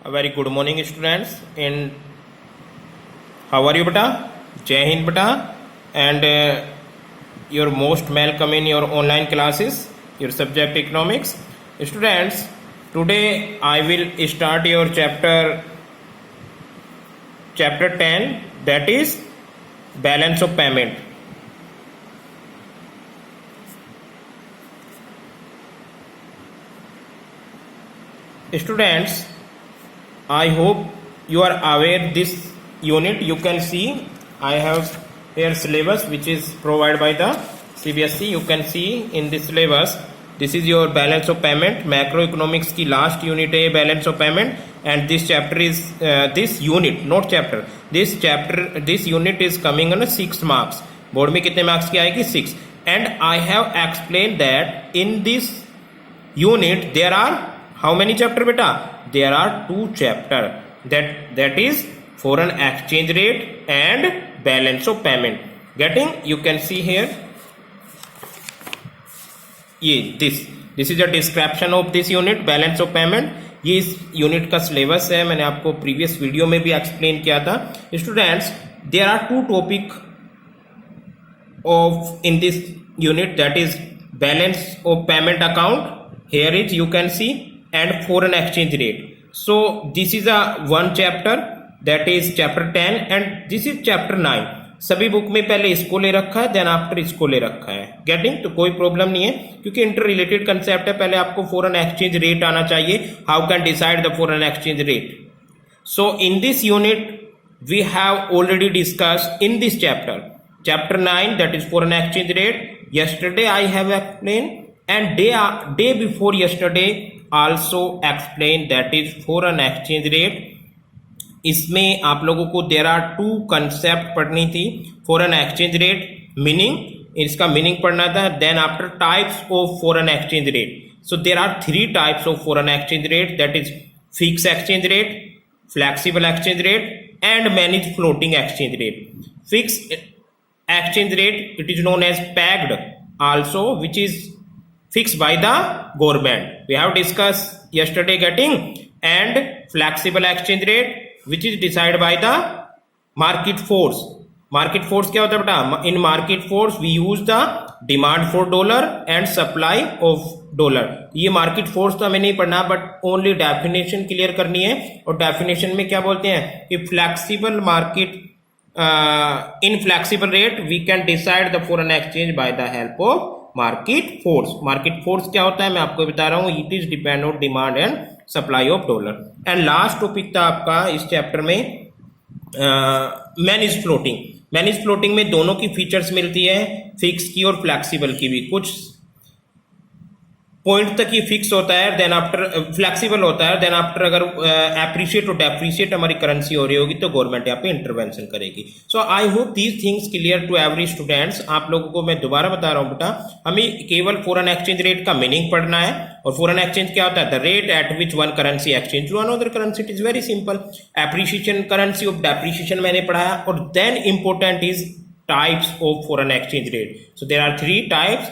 A very good morning students. And how are you beta? Jai Hind beta. And you're most welcome in your online classes, your subject economics. Students, today I will start your chapter 10, that is balance of payment. Students, I hope you are aware this unit. You can see I have here syllabus which is provided by the CBSE. You can see in this syllabus this is your balance of payment. Macroeconomics की last unit है balance of payment, and this chapter is this unit, not chapter. This unit is coming on 6 marks. Board में कितने marks की आएगी? 6. And I have explained that in this unit there are how many chapter beta? There are 2 chapter, that is foreign exchange rate and balance of payment. Getting? You can see here this is a description of this unit, balance of payment. ये इस unit का syllabus है, मैंने आपको previous video में भी explain किया था. Students, there are 2 topic of in this unit, that is balance of payment account, here is you can see, and foreign exchange rate. So this is a one chapter, that is chapter 10, and this is chapter 9. सभी book में पहले इसको ले रखा है, then after इसको ले रखा है. गेटिंग? तो कोई प्रॉब्लम नहीं है क्योंकि इंटर रिलेटेड कंसेप्ट है. पहले आपको फॉरेन एक्सचेंज रेट आना चाहिए. How can decide the foreign exchange rate? So in this unit we have already discussed in this chapter 9, that is foreign exchange rate. Yesterday I have explained, and day before yesterday also explained, that is foreign exchange rate. इसमें आप लोगों को there are 2 concept पढ़नी थी. foreign exchange rate meaning, इसका meaning पढ़ना था. then after types of foreign exchange rate. so there are 3 types of foreign exchange rate, that is fixed exchange rate, flexible exchange rate, and managed floating exchange rate. Fixed exchange rate, it is known as pegged also, which is fixed by the government. We have discussed yesterday. Getting? And flexible exchange rate, which is decided by the market force. Market force क्या होता है बेटा? In market force we use the demand for dollar and supply of dollar. ये market force तो हमें नहीं पढ़ना, but only definition clear करनी है. और definition में क्या बोलते हैं कि flexible market in flexible rate we can decide the foreign exchange by the help of market force. Market force क्या होता है मैं आपको बता रहा हूँ. it is depend on demand and supply of dollar. and last topic था आपका इस चैप्टर में managed floating. managed floating में दोनों की फीचर्स मिलती है, फिक्स की और फ्लेक्सिबल की भी. कुछ पॉइंट तक ये फिक्स होता है, देन आफ्टर फ्लेक्सिबल होता है, देन आफ्टर अगर एप्रिशिएट और डेप्रिशिएट हमारी करेंसी हो रही होगी तो गवर्नमेंट यहाँ पे इंटरवेंशन करेगी. So I hope these things clear to every students. आप लोगों को मैं दोबारा बता रहा हूँ बेटा, हमें केवल फॉरेन एक्सचेंज रेट का मीनिंग पढ़ना है. और फॉरेन एक्सचेंज क्या होता है? The rate at which one currency exchange to another currency. It is very simple. Appreciation, currency of depreciation मैंने पढ़ाया. और then important is types of foreign exchange rate. So there are 3 types,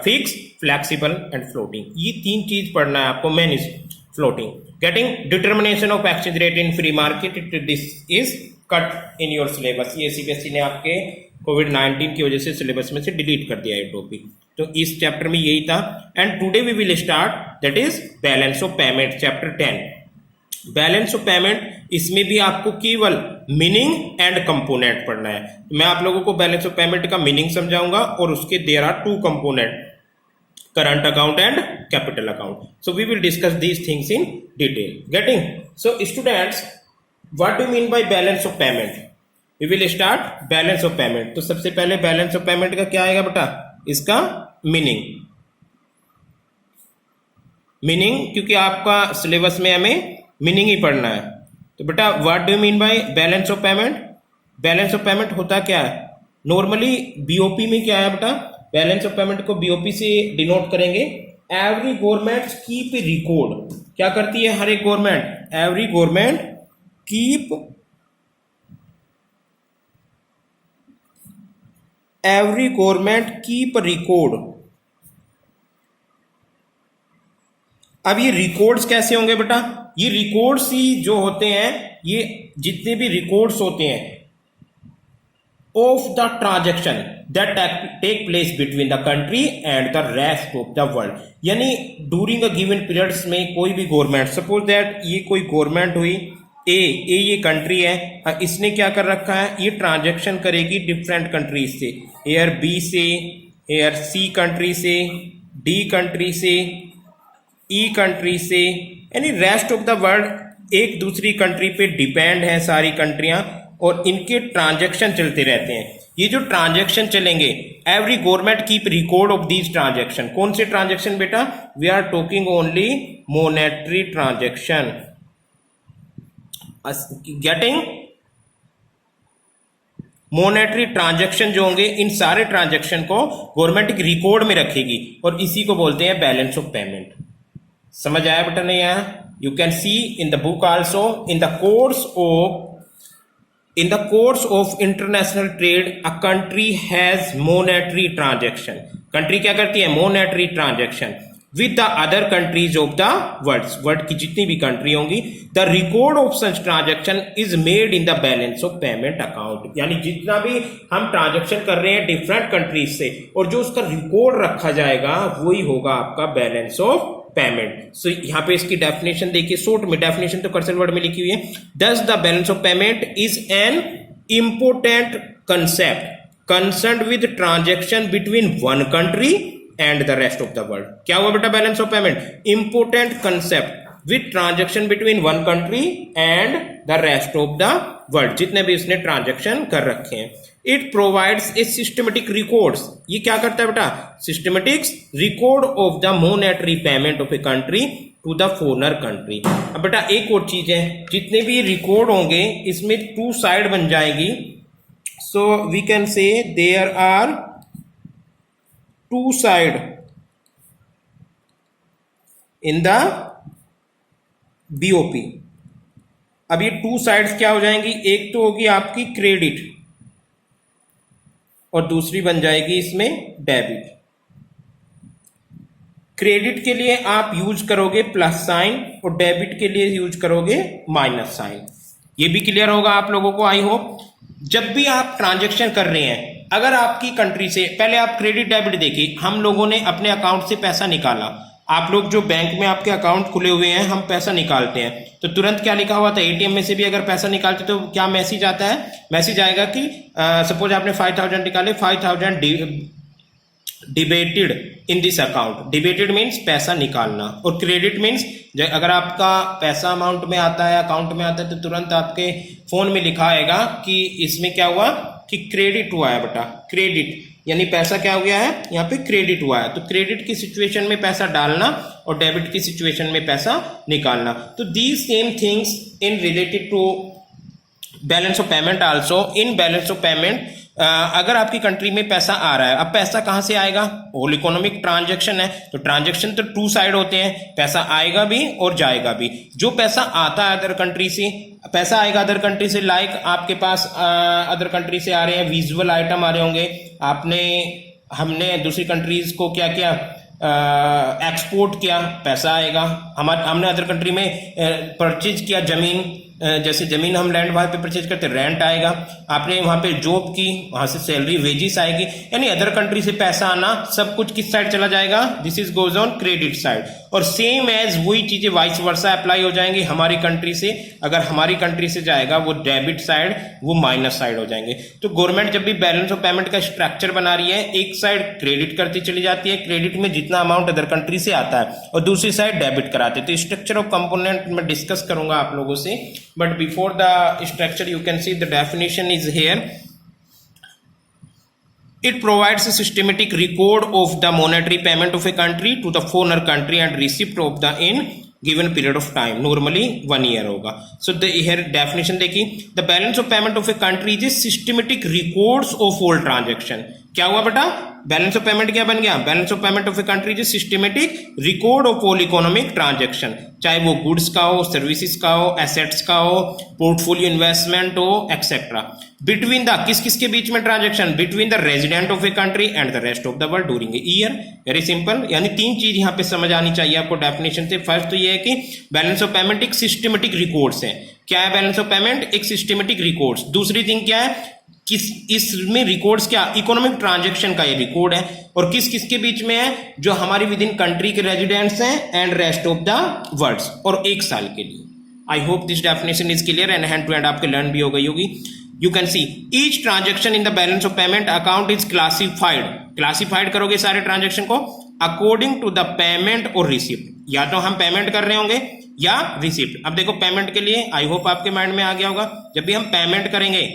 fix, flexible and floating. ये 3 चीज पढ़ना है आपको. Manage floating. Getting? Determination of exchange rate in free market, this is cut in your syllabus. ये CBSE ने आपके कोविड-19 की वजह से सिलेबस में से डिलीट कर दिया है टॉपिक. तो इस चैप्टर में यही था. And today we will start, that is balance of payment, chapter 10. Balance of payment, इसमें भी आपको केवल मीनिंग एंड कंपोनेंट पढ़ना है. मैं आप लोगों को बैलेंस ऑफ पेमेंट का मीनिंग समझाऊंगा और उसके there are 2 component, current account and capital account. So we will discuss these things in detail. Getting? So students, what do mean by balance of payment? We will start balance of payment. तो सबसे पहले balance of payment का क्या आएगा बेटा? इसका meaning, क्योंकि आपका सिलेबस में हमें मीनिंग ही पढ़ना है. तो बेटा what do mean by balance of payment? Balance of payment होता क्या है? नॉर्मली बीओपी में क्या है बेटा? बैलेंस ऑफ पेमेंट को बीओपी से डिनोट करेंगे. Every government keep record. क्या करती है हर एक government? Every government keep record. अब ये रिकॉर्ड्स कैसे होंगे बेटा? ये रिकॉर्ड्स ही जो होते हैं, ये जितने भी रिकॉर्ड्स होते हैं of the transaction that take place between the country and the rest of the world, यानी during a given periods में कोई भी गवर्नमेंट, सपोज दैट ये कोई गवर्नमेंट हुई ए ये कंट्री है, इसने क्या कर रखा है, ये ट्रांजैक्शन करेगी डिफरेंट कंट्रीज से, एयर बी से, एयर सी कंट्री से, डी कंट्री से, ई कंट्री से, यानी रेस्ट ऑफ द वर्ल्ड एक दूसरी कंट्री पे डिपेंड है सारी कंट्रियां, और इनके ट्रांजैक्शन चलते रहते हैं। ये जो ट्रांजैक्शन चलेंगे, every government keep record of these transaction. कौन से ट्रांजैक्शन बेटा? We are talking only monetary transaction. Getting? Monetary transaction जो होंगे, इन सारे ट्रांजैक्शन को गवर्नमेंट एक रिकॉर्ड में रखेगी और इसी को बोलते हैं बैलेंस ऑफ पेमेंट। समझ आया बेटा नहीं आया? You can C in the book also, in the course of international trade a country has monetary transaction। Country क्या करती है? monetary transaction with the other countries of the world की जितनी भी कंट्री होंगी, the record of such transaction is made in the balance of payment account। यानी जितना भी हम ट्रांजेक्शन कर रहे हैं डिफरेंट कंट्रीज से, और जो उसका रिकॉर्ड रखा जाएगा वही होगा आपका बैलेंस ऑफ पेमेंट। सो यहाँ पे इसकी डेफिनेशन देखिए, शॉर्ट में डेफिनेशन तो कर्सर वर्ड में लिखी हुई है। Thus the balance of payment is an important concept concerned with transaction between one country and the rest of the world. क्या हुआ बेटा balance of payment? Important concept with transaction between one country and the rest of the world, जितने भी इसने transaction कर रखे हैं। It provides a systematic records. ये क्या करता है बेटा? Systematics record of the monetary payment of a country to the foreigner country. अब बेटा एक और चीज है, जितने भी रिकॉर्ड होंगे इसमें टू साइड बन जाएगी। So we can say there are two side in the BOP. अब ये टू साइड्स क्या हो जाएंगी? एक तो होगी आपकी क्रेडिट और दूसरी बन जाएगी इसमें डेबिट। क्रेडिट के लिए आप यूज करोगे प्लस साइन और डेबिट के लिए यूज करोगे माइनस साइन। ये भी क्लियर होगा आप लोगों को, आई होप। जब भी आप ट्रांजैक्शन कर रहे हैं, अगर आपकी कंट्री से, पहले आप क्रेडिट डेबिट देखिए, हम लोगों ने अपने अकाउंट से पैसा निकाला, आप लोग जो बैंक में आपके अकाउंट खुले हुए हैं, हम पैसा निकालते हैं तो तुरंत क्या लिखा हुआ था? एटीएम में से भी अगर पैसा निकालते तो क्या मैसेज आता है? मैसेज आएगा कि सपोज आपने 5000 निकाले, 5000 debated in this account. Debated means पैसा निकालना, और क्रेडिट मीन्स अगर आपका पैसा अमाउंट में आता है, अकाउंट में आता है, तो तुरंत आपके फोन में लिखा आएगा कि इसमें क्या हुआ कि क्रेडिट हुआ है बेटा। क्रेडिट यानी पैसा क्या हो गया है? यहाँ पे क्रेडिट हुआ है। तो क्रेडिट की सिचुएशन में पैसा डालना और डेबिट की सिचुएशन में पैसा निकालना। तो these same things in related to balance of payment also. In balance of payment अगर आपकी कंट्री में पैसा आ रहा है, अब पैसा कहां से आएगा? होल इकोनॉमिक ट्रांजैक्शन है, तो ट्रांजैक्शन तो टू साइड होते हैं, पैसा आएगा भी और जाएगा भी। जो पैसा आता है अदर कंट्री से, पैसा आएगा अदर कंट्री से, लाइक आपके पास अदर कंट्री से आ रहे हैं विजुअल आइटम आ रहे होंगे, हमने दूसरी कंट्रीज को क्या किया? एक्सपोर्ट किया, पैसा आएगा। हमने अदर कंट्री में परचेज किया जमीन, जैसे जमीन हम लैंड वहां पे परचेज करते, रेंट आएगा। आपने वहां पे जॉब की, वहां से सैलरी वेजिस आएगी। यानी अदर कंट्री से पैसा आना, सब कुछ किस साइड चला जाएगा? This is goes on credit side. और सेम एज वही चीजें वाइस वर्सा अप्लाई हो जाएंगी हमारी कंट्री से। अगर हमारी कंट्री से जाएगा वो डेबिट साइड, वो माइनस साइड हो जाएंगे। तो गवर्नमेंट जब भी बैलेंस ऑफ पेमेंट का स्ट्रक्चर बना रही है, एक साइड क्रेडिट करती चली जाती है, क्रेडिट में जितना अमाउंट अदर कंट्री से आता है, और दूसरी साइड डेबिट कराते हैं। तो स्ट्रक्चर ऑफ कंपोनेंट मैं डिस्कस करूंगा आप लोगों से, but before the structure you can see the definition is here. It provides a systematic record of the monetary payment of a country to the foreigner country and receipt of the in given period of time, normally 1 year होगा। So the here definition देखिए, the balance of payment of a country is systematic records of all transaction। क्या हुआ बेटा, balance of payment क्या बन गया, balance of payment of a country is systematic record of all economic transaction, चाहे वो goods का हो, सर्विसेज का हो, एसेट्स का हो, पोर्टफोलियो इन्वेस्टमेंट हो, एक्सेट्रा। बिटवीन द, किस किस के बीच में transaction, between the resident of a country and the rest of the world during a year. Very simple, यानी तीन चीज यहाँ पे समझ आनी चाहिए आपको डेफिनेशन से। फर्स्ट तो ये है कि बैलेंस ऑफ पेमेंट एक सिस्टमेटिक रिकॉर्ड्स है। क्या है बैलेंस ऑफ पेमेंट, एक सिस्टमेटिक रिकॉर्ड्स। दूसरी थिंग क्या है, किस इसमें रिकॉर्ड्स क्या, इकोनॉमिक ट्रांजैक्शन का ये रिकॉर्ड है, और किस किस के बीच में है, जो हमारी विद इन कंट्री के रेजिडेंट्स हैं and rest of the world, और एक साल के लिए। I hope this definition is clear and hand to hand आपके लर्न भी हो गई होगी। You can see each transaction in the balance of payment account is classified करोगे सारे ट्रांजैक्शन को अकॉर्डिंग टू द पेमेंट और रिसिप्ट, या तो हम पेमेंट कर रहे होंगे या रिसिप्ट। अब देखो पेमेंट के लिए आई होप आपके माइंड में आ गया होगा, जब भी हम पेमेंट करेंगे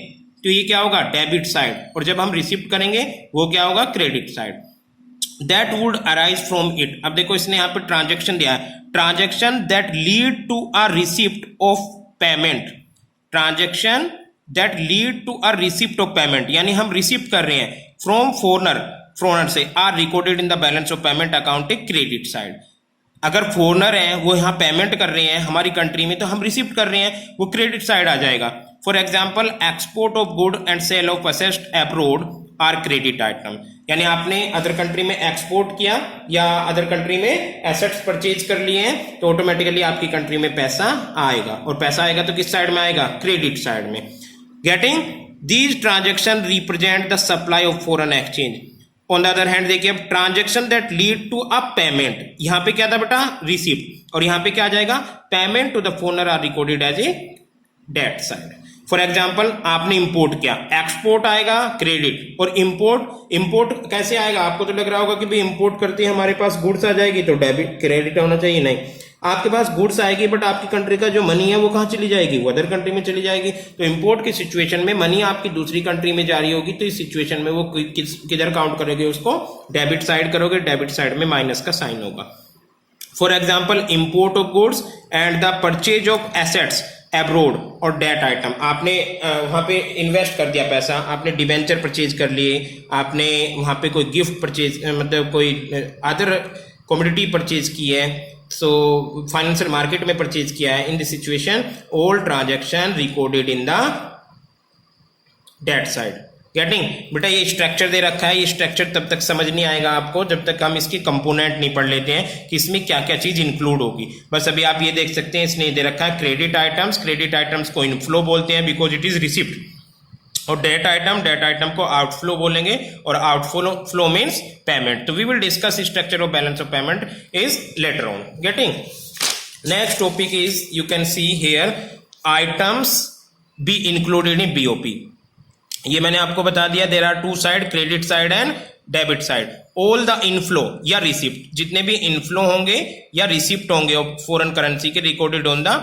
तो ये क्या होगा, डेबिट साइड, और जब हम रिसिप्ट करेंगे वो क्या होगा, credit side. That would arise from it. अब देखो इसने यहाँ पे ट्रांजैक्शन दिया है, transaction that lead to a receipt of payment, transaction that lead to a receipt of payment, यानी हम रिसिप्ट कर रहे हैं फ्रॉम फॉरनर से, are recorded in the balance of payment account a credit side. अगर foreigner है वो यहाँ पेमेंट कर रहे हैं हमारी कंट्री में, तो हम रिसिप्ट कर रहे हैं, वो क्रेडिट साइड आ जाएगा। For example export of good and sale of assets abroad are credit item, यानी आपने अदर कंट्री में एक्सपोर्ट किया या अदर कंट्री में एसेट्स परचेज कर लिए हैं, तो ऑटोमेटिकली आपकी कंट्री में पैसा आएगा, और पैसा आएगा तो किस साइड में आएगा, क्रेडिट साइड में। Getting these transaction represent the supply of foreign exchange. On the other hand देखिए, transaction that lead to a payment, यहां पे क्या था बेटा, रिसिप्ट, और यहां पे क्या आ जाएगा, payment to the foreigner are recorded as a डेट साइड। फॉर एग्जाम्पल आपने इंपोर्ट किया, एक्सपोर्ट आएगा क्रेडिट, और इंपोर्ट कैसे आएगा, आपको तो लग रहा होगा कि भाई इंपोर्ट करते हैं हमारे पास गुड्स आ जाएगी तो डेबिट क्रेडिट होना चाहिए, नहीं, आपके पास गुड्स आएगी बट आपकी कंट्री का जो मनी है वो कहाँ चली जाएगी, वो अदर कंट्री में चली जाएगी। तो इंपोर्ट की सिचुएशन में मनी आपकी दूसरी कंट्री में जा रही होगी, तो इस सिचुएशन में वो किधर काउंट करोगे, उसको डेबिट साइड करोगे, डेबिट साइड में माइनस का साइन होगा। For example import of goods and the purchase of assets abroad और डेट आइटम, आपने वहाँ पे इन्वेस्ट कर दिया पैसा, आपने डिबेंचर परचेज कर लिए, आपने वहाँ पे कोई गिफ्ट परचेज मतलब कोई अदर कमोडिटी परचेज की है, सो फाइनेंशियल मार्केट में परचेज किया है। In this situation all transaction recorded in the डेट साइड। गेटिंग, बेटा ये स्ट्रक्चर दे रखा है, ये स्ट्रक्चर तब तक समझ नहीं आएगा आपको जब तक हम इसके कंपोनेंट नहीं पढ़ लेते हैं कि इसमें क्या क्या चीज इंक्लूड होगी। बस अभी आप ये देख सकते हैं इसने दे रखा है क्रेडिट आइटम्स को इनफ्लो बोलते हैं बिकॉज इट इज रिसिप्ट, और डेट आइटम को आउटफ्लो बोलेंगे, और आउटफ्लो मीन्स पेमेंट। तो we will discuss structure of balance of payment is later on. Getting, next topic is you can see here items be included in BOP. ये मैंने आपको बता दिया, there are two side, credit side and debit side. All the inflow या receipt, जितने भी inflow होंगे या रिसिप्ट होंगे फॉरेन करेंसी के recorded on the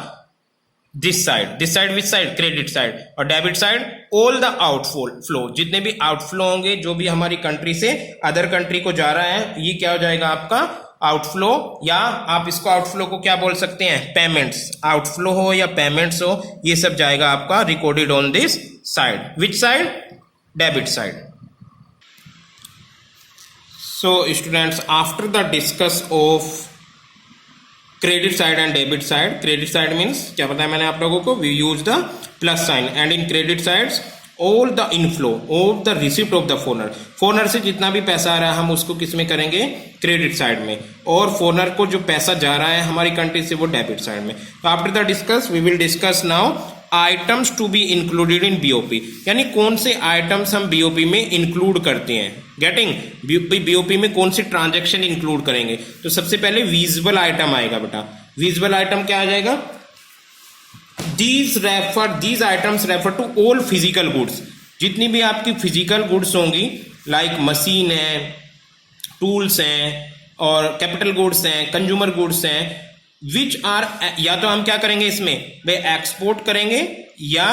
this side which side, credit side, और debit side all the outflow, जितने भी आउटफ्लो होंगे जो भी हमारी कंट्री से अदर कंट्री को जा रहा है, ये क्या हो जाएगा आपका आउटफ्लो, या आप इसको आउटफ्लो को क्या बोल सकते हैं, पेमेंट्स। आउटफ्लो हो या पेमेंट्स हो, ये सब जाएगा आपका recorded on this side. Which side, debit side. So students, after the discuss of credit side and debit side, credit side means क्या बताया मैंने आप लोगों को, we use the plus sign, and in credit sides all the inflow of the receipt of the foreigner से जितना भी पैसा आ रहा है हम उसको किस में करेंगे, क्रेडिट साइड में, और फॉरनर को जो पैसा जा रहा है हमारी कंट्री से वो डेबिट साइड में। तो after the discuss we will discuss now items to be included in BOP, यानी कौन से आइटम्स हम बीओपी में इंक्लूड करते हैं। गेटिंग, बीओपी में कौन से ट्रांजैक्शन इंक्लूड करेंगे। तो सबसे पहले विजुअल आइटम आएगा बेटा। विजुअल आइटम क्या आ जाएगा, these items refer to all physical goods, जितनी भी आपकी फिजिकल गुड्स होंगी लाइक मशीन है, टूल्स हैं, और कैपिटल गुड्स हैं, कंज्यूमर गुड्स हैं, विच आर, या तो हम क्या करेंगे इसमें भाई एक्सपोर्ट करेंगे या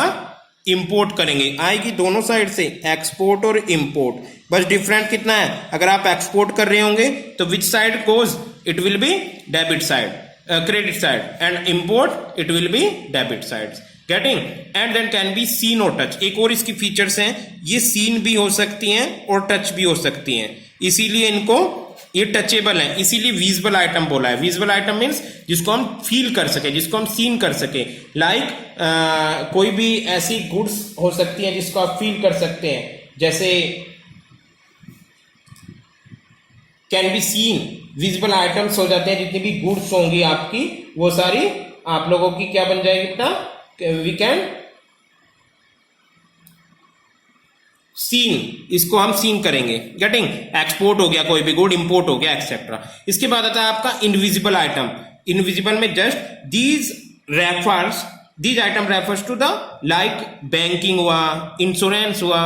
इंपोर्ट करेंगे, आएगी दोनों साइड से एक्सपोर्ट और इंपोर्ट। बस डिफरेंट कितना है, अगर आप एक्सपोर्ट कर रहे होंगे तो which side goes, it will be debit side, credit side, and import it will be debit sides. Getting. And then can be seen और टच। एक और इसकी फीचर्स हैं, ये सीन भी हो सकती हैं और टच भी हो सकती हैं, इसीलिए इनको ये टचेबल है, इसीलिए विजिबल आइटम बोला है। विजिबल आइटम मीन्स जिसको हम फील कर सके, जिसको हम सीन कर सके। लाइक कोई भी ऐसी गुड्स हो सकती है जिसको आप फील कर सकते हैं, जैसे can be scene. Visible items हो जाते हैं, जितनी भी गुड्स होंगी आपकी वो सारी आप लोगों की क्या बन जाएगी बेटा, वी कैन सीन, इसको हम सीन करेंगे। गेटिंग। एक्सपोर्ट हो गया कोई भी गुड, इंपोर्ट हो गया एक्सेट्रा। इसके बाद आता है आपका इनविजिबल आइटम। इनविजिबल में just these item refers to the like banking हुआ, इंश्योरेंस हुआ,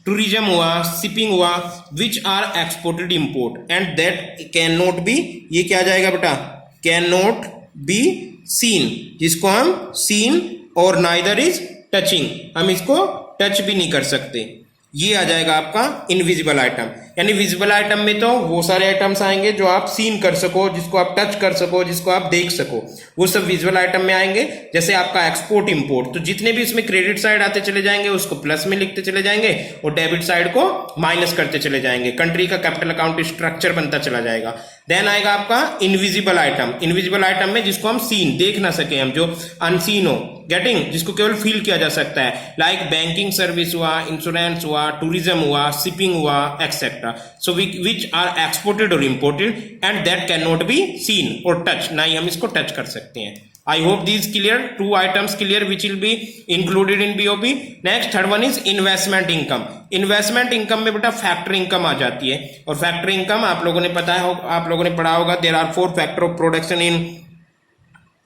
टूरिज्म हुआ, शिपिंग हुआ, which are exported import and that can not be, ये क्या आ जाएगा बेटा, कैन नॉट बी सीन, जिसको हम सीन और नाइदर इज टचिंग, हम इसको टच भी नहीं कर सकते। ये आ जाएगा आपका इनविजिबल आइटम। यानी विजिबल आइटम में तो वो सारे आइटम्स आएंगे जो आप सीन कर सको, जिसको आप टच कर सको, जिसको आप देख सको, वो सब विजुअल आइटम में आएंगे। जैसे आपका एक्सपोर्ट इंपोर्ट, तो जितने भी इसमें क्रेडिट साइड आते चले जाएंगे उसको प्लस में लिखते चले जाएंगे और डेबिट साइड को माइनस करते चले जाएंगे। कंट्री का कैपिटल अकाउंट स्ट्रक्चर बनता चला जाएगा। देन आएगा आपका इनविजिबल आइटम। इनविजिबल आइटम में जिसको हम सीन देख ना सके, हम जो अनसीन हो, गेटिंग, जिसको केवल फील किया जा सकता है, लाइक बैंकिंग सर्विस हुआ, इंश्योरेंस हुआ, टूरिज्म हुआ, शिपिंग हुआ etcetera. So which are exported और imported and that can not be seen और टच, ना ही हम इसको टच कर सकते हैं। I hope these clear, two items clear which will be included in BOP. Next third one is investment income. Investment income में बेटा फैक्टर इनकम आ जाती है और फैक्टर इनकम आप लोगों ने पता है, आप लोगों ने पढ़ा होगा, there are 4 factor of production in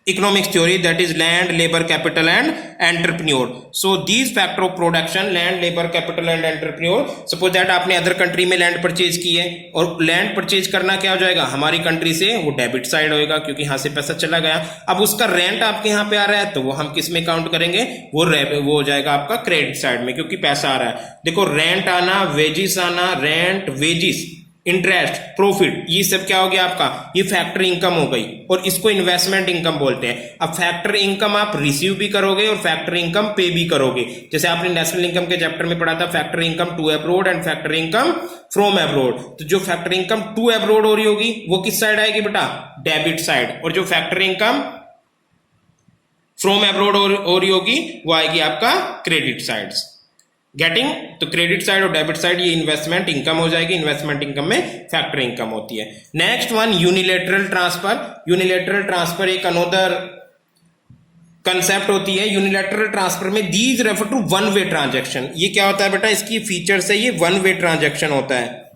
economics theory, that is land, labor, capital and entrepreneur. So these factor of production, land, labor, capital and entrepreneur, suppose that आपने अदर कंट्री में लैंड परचेज की है और land purchase करना क्या हो जाएगा हमारी कंट्री से, वो डेबिट साइड होएगा क्योंकि यहाँ से पैसा चला गया। अब उसका रेंट आपके यहाँ पे आ रहा है तो वो हम किस में काउंट करेंगे, वो हो जाएगा आपका क्रेडिट साइड में, क्योंकि पैसा आ रहा है। देखो रेंट आना, वेजिस आना, रेंट, वेजिस, इंटरेस्ट, प्रॉफिट, ये सब क्या हो गया आपका, ये फैक्टर इनकम हो गई और इसको इन्वेस्टमेंट इनकम बोलते हैं। अब फैक्टर इनकम आप रिसीव भी करोगे और फैक्टर इनकम पे भी करोगे। जैसे आपने नेशनल इनकम के चैप्टर में पढ़ा था, factor income to abroad and factor income from abroad. तो जो फैक्टर इनकम टू अब्रोड हो रही होगी वो किस साइड आएगी बेटा, डेबिट साइड, और जो फैक्टर इनकम फ्रॉम अब्रोड हो रही होगी वो आएगी आपका क्रेडिट साइड। गेटिंग। तो क्रेडिट साइड और डेबिट साइड ये इन्वेस्टमेंट इनकम हो जाएगी। इन्वेस्टमेंट इनकम में फैक्टर इनकम होती है। Next one unilateral transfer. Unilateral transfer एक अनोदर कंसेप्ट होती है। यूनिलेटरल ट्रांसफर में these refer to one way transaction. ये क्या होता है बेटा, इसकी फीचर्स है, ये वन वे ट्रांजेक्शन होता है।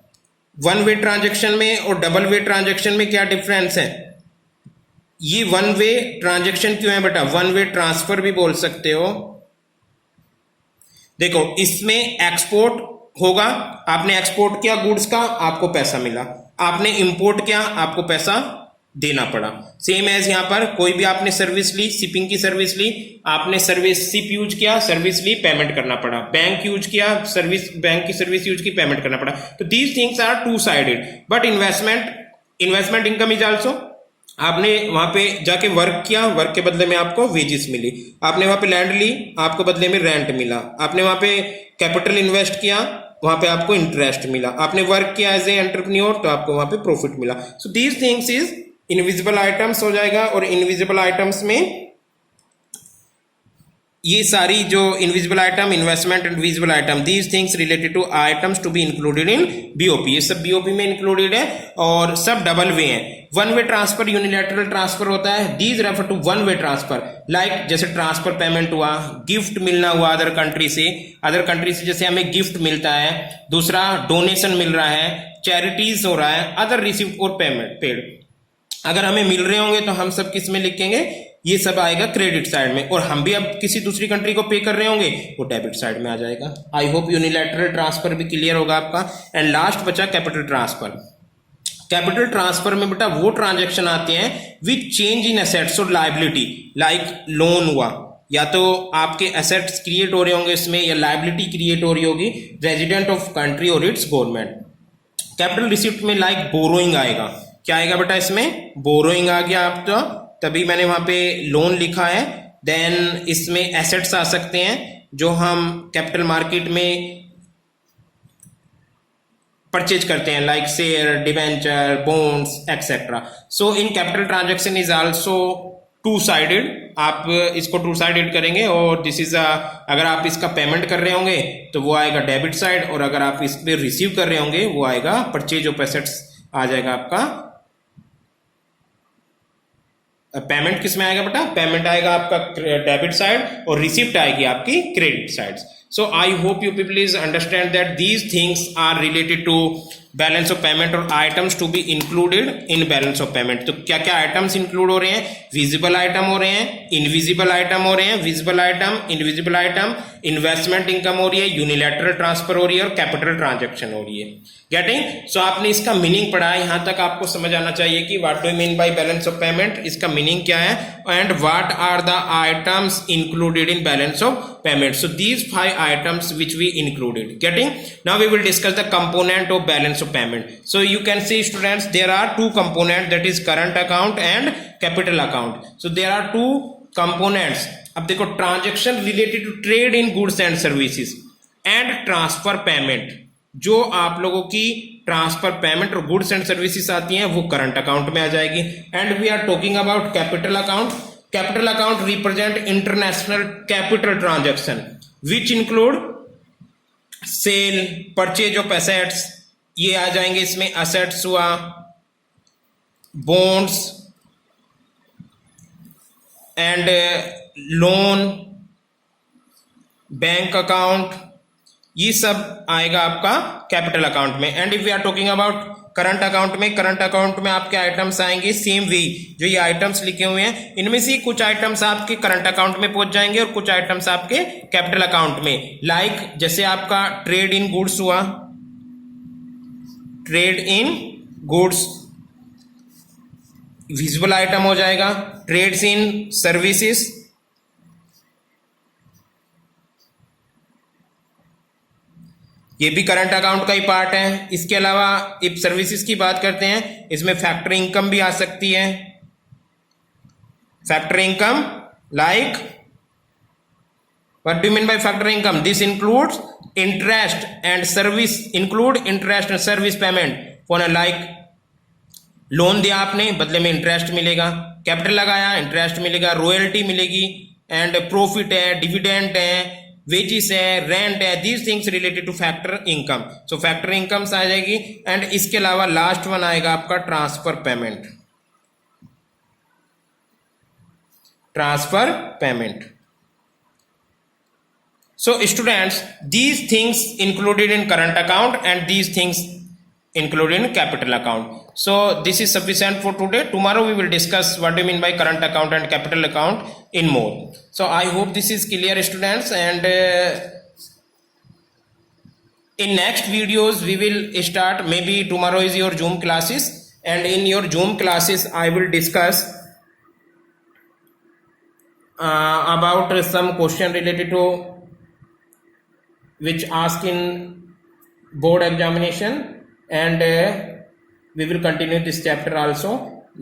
वन वे ट्रांजेक्शन में और डबल वे ट्रांजेक्शन में क्या डिफरेंस है, ये वन वे ट्रांजेक्शन क्यों है बेटा, वन वे ट्रांसफर भी बोल सकते हो। देखो इसमें एक्सपोर्ट होगा, आपने एक्सपोर्ट किया गुड्स का, आपको पैसा मिला, आपने इंपोर्ट किया, आपको पैसा देना पड़ा। सेम एज यहां पर कोई भी आपने सर्विस ली, शिपिंग की सर्विस ली, आपने सर्विस शिप यूज किया, सर्विस ली, पेमेंट करना पड़ा। बैंक यूज किया, सर्विस, बैंक की सर्विस यूज की, पेमेंट करना पड़ा। तो these things are two sided. But investment income is also, आपने वहां पे जाके वर्क किया, वर्क के बदले में आपको वेजेस मिली, आपने वहां पे लैंड ली, आपको बदले में रेंट मिला, आपने वहां पे कैपिटल इन्वेस्ट किया, वहां पे आपको इंटरेस्ट मिला, आपने वर्क किया एज ए एंटरप्रेन्योर तो आपको वहां पे प्रॉफिट मिला। So these things is invisible items हो जाएगा। और इनविजिबल आइटम्स में ये सारी जो invisible item, investment and visible item, these things related to items to be included in BOP, ये सब बीओपी में इंक्लूडेड है और सब डबल वे हैं। One way transfer unilateral transfer होता है। These refer to one way transfer, like जैसे ट्रांसफर पेमेंट हुआ, गिफ्ट मिलना हुआ अदर कंट्री से जैसे हमें गिफ्ट मिलता है, दूसरा डोनेशन मिल रहा है, चैरिटीज हो रहा है, अदर रिसीव और पेमेंट पेड। अगर हमें मिल रहे होंगे तो हम सब किस में लिखेंगे, ये सब आएगा क्रेडिट साइड में। और हम भी अब किसी दूसरी कंट्री को पे कर रहे होंगे वो डेबिट साइड में आ जाएगा। आई होप यूनिलैटरल ट्रांसफर भी क्लियर होगा आपका। एंड लास्ट बचा कैपिटल ट्रांसफर। कैपिटल ट्रांसफर में बेटा वो ट्रांजेक्शन आते हैं विच चेंज इन एसेट्स और लायबिलिटी, लाइक लोन हुआ, या तो आपके एसेट्स क्रिएट हो रहे होंगे इसमें या लायबिलिटी क्रिएट हो रही होगी, रेजिडेंट ऑफ कंट्री और इट्स गवर्नमेंट। कैपिटल रिसिप्ट में लाइक बोरोइंग आएगा, क्या आएगा बेटा इसमें, बोरोइंग आ गया आप, तो तभी मैंने वहां पे लोन लिखा है देन इसमें एसेट्स आ सकते हैं जो हम कैपिटल मार्केट में परचेज करते हैं, like share, debenture, bonds etcetera. So in capital transaction is also two sided. आप इसको टू साइडेड करेंगे और दिस इज अगर आप इसका पेमेंट कर रहे होंगे तो वो आएगा डेबिट साइड, और अगर आप इस पे रिसीव कर रहे होंगे वो आएगा परचेज ऑफ एसेट्स आ जाएगा आपका. पेमेंट किस में आएगा बेटा? पेमेंट आएगा आपका डेबिट साइड और रिसिप्ट आएगी आपकी credit side. So I hope you people please understand that these things are related to balance of payment और items to be included in balance of payment. तो क्या क्या आइटम्स इंक्लूड हो रहे हैं? विजिबल आइटम हो रहे हैं, इनविजिबल आइटम हो रहे हैं, visible item, invisible item, investment income हो रही है, यूनिलैटरल ट्रांसफर हो रही है और कैपिटल ट्रांजैक्शन हो रही है. गेटिंग? सो आपने इसका मीनिंग पढ़ा है, यहां तक आपको समझ आना चाहिए कि what do mean by balance of payment, इसका मीनिंग क्या है, and what are the items included in balance of payment. So these 5 items which we included. Getting? Now we will discuss the component of balance of payment. So you can see students, there are two components, that is current account and capital account. So there are two components. अब देखो, transaction related to trade in goods and services and transfer payment. जो आप लोगों की transfer payment और goods and services आती हैं वो करंट अकाउंट में आ जाएगी. And we are talking about capital account. Capital account represent international capital transaction which include sale, purchase of assets, ये आ जाएंगे इसमें. एसेट्स हुआ, bonds and loan, bank account, ये सब आएगा आपका कैपिटल अकाउंट में. And if we are talking about current account में, करंट अकाउंट में आपके आइटम्स आएंगे सेम वे जो ये आइटम्स लिखे हुए हैं. इनमें से कुछ आइटम्स आपके करंट अकाउंट में पहुंच जाएंगे और कुछ आइटम्स आपके कैपिटल अकाउंट में. लाइक जैसे आपका ट्रेड इन गुड्स हुआ, trade in goods visible item हो जाएगा. ट्रेड्स इन सर्विसेज, ये भी करंट अकाउंट का ही पार्ट है. इसके अलावा इफ सर्विसेज की बात करते हैं, इसमें फैक्टरी इनकम भी आ सकती है. Factory income like, what do you mean by factory income? This includes interest and service, include interest and service payment for like loan दिया आपने, बदले में इंटरेस्ट मिलेगा. कैपिटल लगाया, इंटरेस्ट मिलेगा, रॉयल्टी मिलेगी, एंड प्रॉफिट है, डिविडेंड है, वेजिस है, रेंट है. These things related to factor income. So factor income आ जाएगी. एंड इसके अलावा लास्ट वन आएगा आपका transfer payment. Transfer payment. So students, these things included in current account and these things included in capital account. So this is sufficient for today. Tomorrow we will discuss what do you mean by current account and capital account in more. So I hope this is clear students, and in next videos we will start, maybe tomorrow is your Zoom classes, and in your Zoom classes I will discuss about some question related to which ask in board examination. And we will continue this chapter also,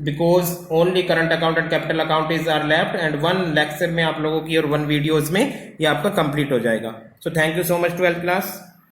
because only current account and capital account is are left, and one lecture में आप लोगों की और one videos में ये आपका complete हो जाएगा. So thank you so much 12th class.